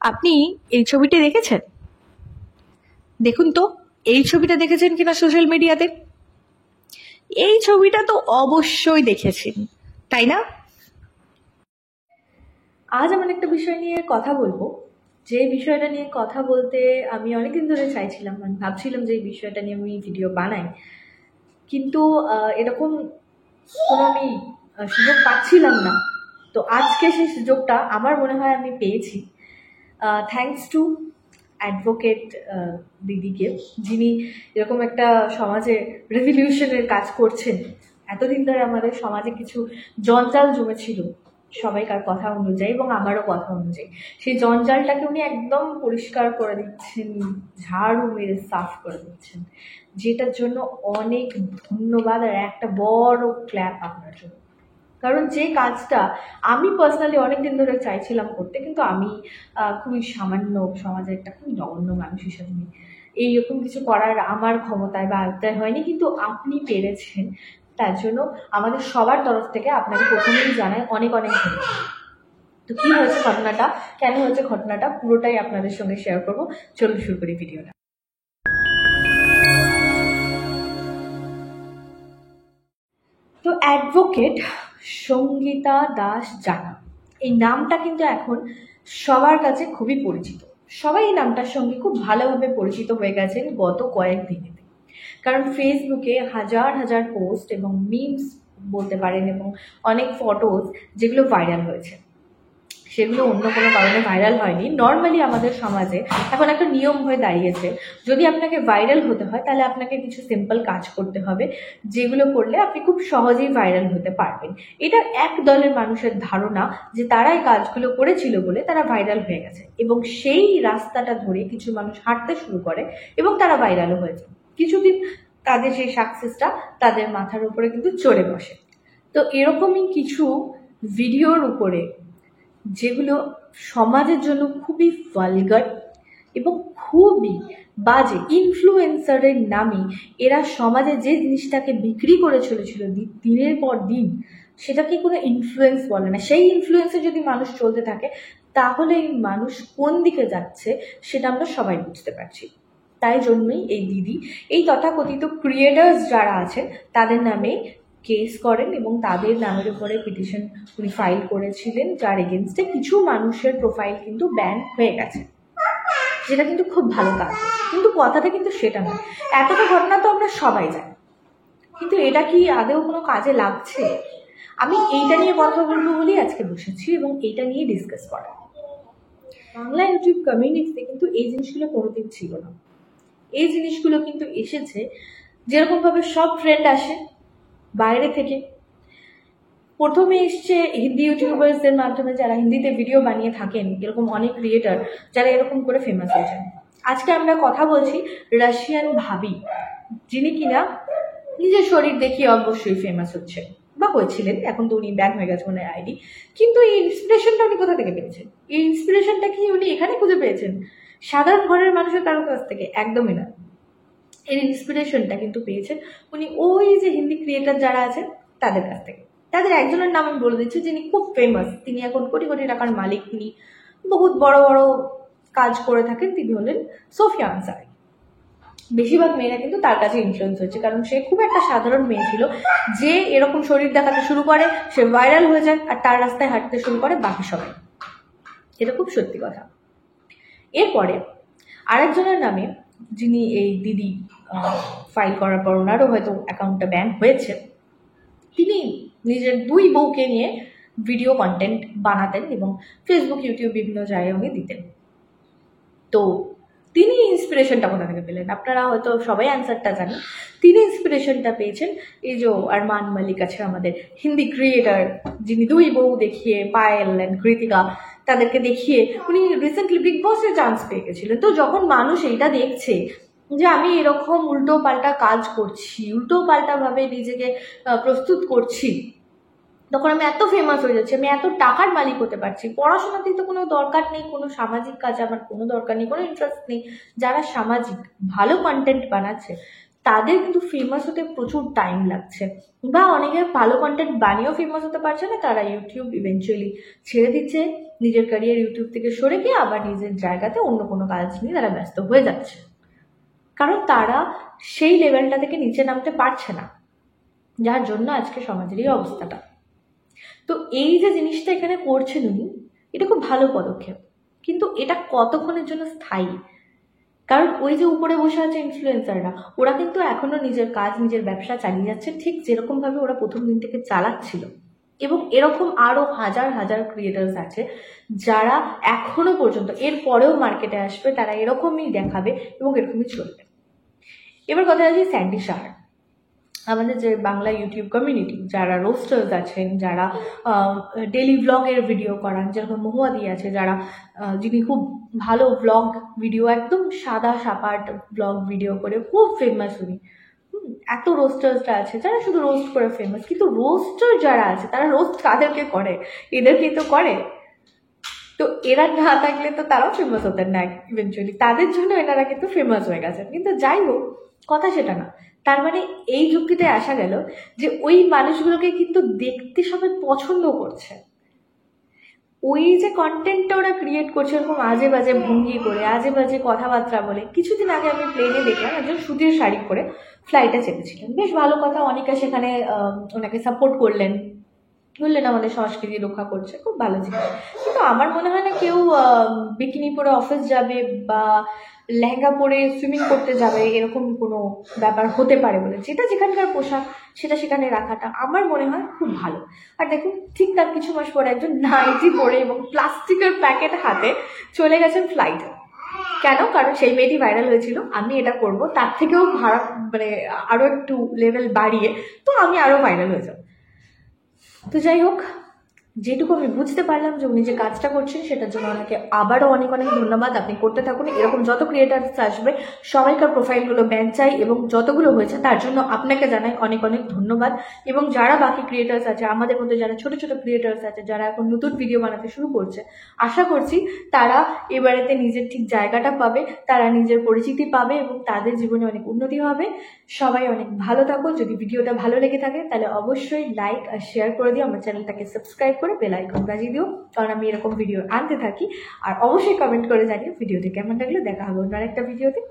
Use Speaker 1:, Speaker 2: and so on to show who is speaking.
Speaker 1: আপনি এই ছবিটি দেখেছেন? দেখুন তো, এই ছবিটা দেখেছেন কিনা সোশ্যাল মিডিয়াতে? এই ছবিটা তো অবশ্যই দেখেছেন, তাই না? আজ এমন একটা বিষয় নিয়ে কথা বলবো, যে বিষয়টা নিয়ে কথা বলতে আমি অনেকদিন ধরে চাইছিলাম, মানে ভাবছিলাম যে এই বিষয়টা নিয়ে আমি ভিডিও বানাই, কিন্তু এরকম কোনো আমি সুযোগ পাচ্ছিলাম না। তো আজকে সেই সুযোগটা আমার মনে হয় আমি পেয়েছি, থ্যাঙ্কস টু অ্যাডভোকেট দিদিকে, যিনি এরকম একটা সমাজে রেভলিউশনের কাজ করছেন। এতদিন ধরে আমাদের সমাজে কিছু জঞ্জাল জমেছিল সবাইকার কথা অনুযায়ী এবং আমারও কথা অনুযায়ী, সেই জঞ্জালটাকে উনি একদম পরিষ্কার করে দিচ্ছেন, ঝাড়ু মেরে সাফ করে দিচ্ছেন, যেটার জন্য অনেক ধন্যবাদ আর একটা বড় ক্ল্যাপ আপনার জন্য। কারণ যে কাজটা আমি পার্সোনালি অনেকদিন ধরে চাইছিলাম করতে, কিন্তু আমি খুবই সামান্য সমাজের একটা খুবই নগণ্য মানুষ হিসেবে এইরকম কিছু করার আমার ক্ষমতায় বা আয়ত্তায় হয়নি, কিন্তু আপনি পেরেছেন। তার জন্য আমাদের সবার তরফ থেকে আপনাকে প্রথমেই জানাই অনেক অনেক ধন্যবাদ। তো কি হয়েছে ঘটনাটা, কেন হয়েছে ঘটনাটা, পুরোটাই আপনাদের সঙ্গে শেয়ার করবো। চলুন শুরু করি ভিডিওটা। তো অ্যাডভোকেট সঙ্গীতা দাস জানা, এই নামটা কিন্তু এখন সবার কাছে খুবই পরিচিত। সবাই এই নামটার সঙ্গে খুব ভালোভাবে পরিচিত হয়ে গেছেন গত কয়েকদিনেতে, কারণ ফেসবুকে হাজার হাজার পোস্ট এবং মিমস বলতে পারেন এবং অনেক ফটোজ যেগুলো ভাইরাল হয়েছে, সেগুলো অন্য কোনো কারণে ভাইরাল হয়নি। নর্মালি আমাদের সমাজে এখন একটা নিয়ম হয়ে দাঁড়িয়েছে, যদি আপনাকে ভাইরাল হতে হয় তাহলে আপনাকে কিছু সিম্পল কাজ করতে হবে, যেগুলো করলে আপনি খুব সহজেই ভাইরাল হতে পারবেন। এটা এক দলের মানুষের ধারণা যে তারা এই কাজগুলো করেছিল বলে তারা ভাইরাল হয়ে গেছে, এবং সেই রাস্তাটা ধরে কিছু মানুষ হাঁটতে শুরু করে এবং তারা ভাইরালও হয়েছে। কিছুদিন তাদের সেই সাকসেসটা তাদের মাথার উপরে কিন্তু চড়ে বসে। তো এরকমই কিছু ভিডিওর উপরে, যেগুলো সমাজের জন্য খুবই ভালগার এবং খুবই বাজে, ইনফ্লুয়েন্সারের নামে এরা সমাজে যে জিনিসটাকে বিক্রি করে চলেছিল দিনের পর দিন, সেটাকে কোনো ইনফ্লুয়েন্স বলে না। সেই ইনফ্লুয়েন্সে যদি মানুষ চলতে থাকে, তাহলে এই মানুষ কোন দিকে যাচ্ছে সেটা আমরা সবাই বুঝতে পারছি। তাই জন্যই এই দিদি এই তথাকথিত ক্রিয়েটার্স যারা আছেন তাদের নামে কেস করেন এবং তাদের নামের উপরে পিটিশন উনি ফাইল করেছিলেন, যার এগেনস্টে কিছু মানুষের প্রোফাইল কিন্তু ব্যান হয়ে গেছে, যেটা কিন্তু খুব ভালো কাজ। কিন্তু কথাটা কিন্তু সেটা নয়, এতটা ঘটনা তো আমরা সবাই জানি, কিন্তু এটা কি আদেও কোনো কাজে লাগছে? আমি এইটা নিয়ে কথা বলবো বলেই আজকে বসেছি এবং এইটা নিয়ে ডিসকাস করা। বাংলা ইউটিউব কমিউনিটিতে কিন্তু এই জিনিসগুলো কোনোদিন ছিল না। এই জিনিসগুলো কিন্তু এসেছে যেরকমভাবে সব ট্রেন্ড আসে বাইরে থেকে। প্রথমে এসছে হিন্দি ইউটিউবার্সদের মাধ্যমে, যারা হিন্দিতে ভিডিও বানিয়ে থাকেন, এরকম অনেক ক্রিয়েটার যারা এরকম করে ফেমাস হয়েছেন। আজকে আমরা কথা বলছি রাশিয়ান ভাবি, যিনি কিনা নিজের শরীর দেখিয়ে অবশ্যই ফেমাস হচ্ছে বা হয়েছিলেন, এখন তো উনি ব্যান হয়ে গেছে ওনার আইডি। কিন্তু এই ইন্সপিরেশনটা উনি কোথা থেকে পেয়েছেন? এই ইন্সপিরেশনটা কি উনি এখানে খুঁজে পেয়েছেন? সাধারণ ঘরের মানুষের কারো কাছ থেকে? একদমই না। এর ইন্সপিরেশনটা কিন্তু পেয়েছেন উনি ওই যে হিন্দি ক্রিয়েটার যারা আছেন তাদের কাছ থেকে। তাদের একজনের নাম আমি বলে দিচ্ছি, যিনি খুব ফেমাস, তিনি এখন কোটি কোটি টাকার মালিক, তিনি বহুত বড় বড় কাজ করে থাকেন, তিনি হলেন সোফিয়া আনসারি। বেশিরভাগ মেয়েরা কিন্তু তার কাছে ইনফ্লুয়েন্স হয়েছে, কারণ সে খুব একটা সাধারণ মেয়ে ছিল, যে এরকম শরীর দেখাতে শুরু করে, সে ভাইরাল হয়ে যায় আর তার রাস্তায় হাঁটতে শুরু করে বাকি সবাই। এটা খুব সত্যি কথা। এরপরে আরেকজনের নামে, যিনি এই দিদি ফাইল করার পর ওনারও হয়তো অ্যাকাউন্টটা ব্যান হয়েছে, তিনি নিজের দুই বউকে নিয়ে ভিডিও কন্টেন্ট বানাতেন এবং ফেসবুক, ইউটিউব বিভিন্ন জায়গায় উনি দিতেন। তো তিনি ইন্সপিরেশনটা কোথা থেকে পেলেন? আপনারা হয়তো সবাই অ্যান্সারটা জানেন। তিনি ইন্সপিরেশনটা পেয়েছেন এই যে আরমান মালিক আছে আমাদের হিন্দি ক্রিয়েটার, যিনি দুই বউ দেখিয়ে, পায়েল অ্যান্ড কৃতিকা, তাদেরকে দেখিয়ে উনি রিসেন্টলি বিগ বসে চান্স পেয়ে গেছিলেন। তো যখন মানুষ এইটা দেখছে যে আমি এরকম উল্টো পাল্টা কাজ করছি, উল্টো পাল্টাভাবে নিজেকে প্রস্তুত করছি, তখন আমি এত ফেমাস হয়ে যাচ্ছি, আমি এত টাকার মালিক হতে পারছি, পড়াশোনাতেই তো কোনো দরকার নেই, কোনো সামাজিক কাজ আমার কোনো দরকার নেই, কোনো ইন্টারেস্ট নেই। যারা সামাজিক ভালো কন্টেন্ট বানাচ্ছে তাদের কিন্তু ফেমাস হতে প্রচুর টাইম লাগছে, বা অনেকে ভালো কন্টেন্ট বানিয়েও ফেমাস হতে পারছে না, তারা ইউটিউব ইভেনচুয়ালি ছেড়ে দিচ্ছে, নিজের ক্যারিয়ার ইউটিউব থেকে সরে গিয়ে আবার নিজের জায়গাতে অন্য কোনো কাজ নিয়ে তারা ব্যস্ত হয়ে যাচ্ছে, কারণ তারা সেই লেভেলটা থেকে নিচে নামতে পারছে না, যার জন্য আজকে সমাজের এই অবস্থাটা। তো এই যে জিনিসটা এখানে করছেন উনি, এটা খুব ভালো পদক্ষেপ, কিন্তু এটা কতক্ষণের জন্য স্থায়ী? কারণ ওই যে উপরে বসে আছে ইনফ্লুয়েন্সাররা, ওরা কিন্তু এখনো নিজের কাজ, নিজের ব্যবসা চালিয়ে যাচ্ছে ঠিক যেরকম ভাবে ওরা প্রথম দিন থেকে চালাচ্ছিল। এবং এরকম আরো হাজার হাজার ক্রিয়েটার্স আছে যারা এখনো পর্যন্ত এর পরেও মার্কেটে আসবে, তারা এরকমই দেখাবে এবং এরকমই চলবে। এবার কথা আছে স্যান্ডি শাহার, আমাদের যে বাংলা ইউটিউব কমিউনিটি, যারা রোস্টার্স আছেন, যারা ডেলি ব্লগের ভিডিও করান, যেরকম মহুয়াদি আছে, যারা যিনি খুব ভালো ব্লগ ভিডিও, একদম সাদা সাপাট ব্লগ ভিডিও করে খুব ফেমাস উনি। এত রোস্টার্সরা আছে যারা শুধু রোস্ট করে ফেমাস, কিন্তু রোস্টার যারা আছে তারা রোস্ট কাদেরকে করে? এদেরকে তো করে। তো এরা না থাকলে তো তারাও ফেমাস হতেন না ইভেনচুয়ালি, তাদের জন্য এনারা কিন্তু ফেমাস হয়ে গেছেন। কিন্তু যাই হোক, কথা সেটা না। তার মানে এই যুক্তিতে আসা গেল যে ওই মানুষগুলোকে কিন্তু দেখতে সবাই পছন্দ করছে। ওই যে কন্টেন্টটা ওরা ক্রিয়েট করছে এরকম আজে বাজে ভঙ্গি করে, আজে বাজে কথাবার্তা বলে। কিছুদিন আগে আমি প্লেনে দেখলাম একজন সুতির শাড়ি পরে ফ্লাইটে চেপেছিলেন, বেশ ভালো কথা, অনেকে সেখানে ওনাকে সাপোর্ট করলেন, বললেন আমাদের সংস্কৃতি রক্ষা করছে, খুব ভালো জিনিস। কিন্তু আমার মনে হয় না কেউ বিকিনি পরে অফিস যাবে বা লেহেঙ্গা পরে সুইমিং করতে যাবে এরকম কোনো ব্যাপার হতে পারে বলে। যেটা যেখানকার পোশাক সেটা সেখানে রাখাটা আমার মনে হয় খুব ভালো। আর দেখুন, ঠিক তার কিছু মাস পরে একজন নাইটি পরে এবং প্লাস্টিকের প্যাকেট হাতে চলে গেছেন ফ্লাইটে। কেন? কারণ সেই মেয়েটি ভাইরাল হয়েছিল, আমি এটা করব, তার থেকেও মানে আরো একটু লেভেল বাড়িয়ে, তো আমি আরো ভাইরাল হয়ে যাব। তো যাই হোক, যেটুকু আমি বুঝতে পারলাম যে উনি যে কাজটা করছেন সেটার জন্য ওনাকে আবারও অনেক অনেক ধন্যবাদ। আপনি করতে থাকুন, এরকম যত ক্রিয়েটার্স আসবে সবাইকার প্রোফাইলগুলো ব্যান চাই, এবং যতগুলো হয়েছে তার জন্য আপনাকে জানাই অনেক অনেক ধন্যবাদ। এবং যারা বাকি ক্রিয়েটার্স আছে, আমাদের মধ্যে যারা ছোট ছোট ক্রিয়েটার্স আছে, যারা এখন নতুন ভিডিও বানাতে শুরু করছে, আশা করছি তারা এবারেতে নিজের ঠিক জায়গাটা পাবে, তারা নিজের পরিচিতি পাবে এবং তাদের জীবনে অনেক উন্নতি হবে। সবাই অনেক ভালো থাকো। যদি ভিডিওটা ভালো লেগে থাকে তাহলে অবশ্যই লাইক আর শেয়ার করে দিও, আমার চ্যানেলটাকে সাবস্ক্রাইব করে বেল আইকন বাজিয়ে দিও, কারণ আমি এরকম ভিডিও আনতে থাকি। আর অবশ্যই কমেন্ট করে জানিও ভিডিওটি কেমন লাগলো। দেখা হবে অন্য আরেকটা ভিডিওতে।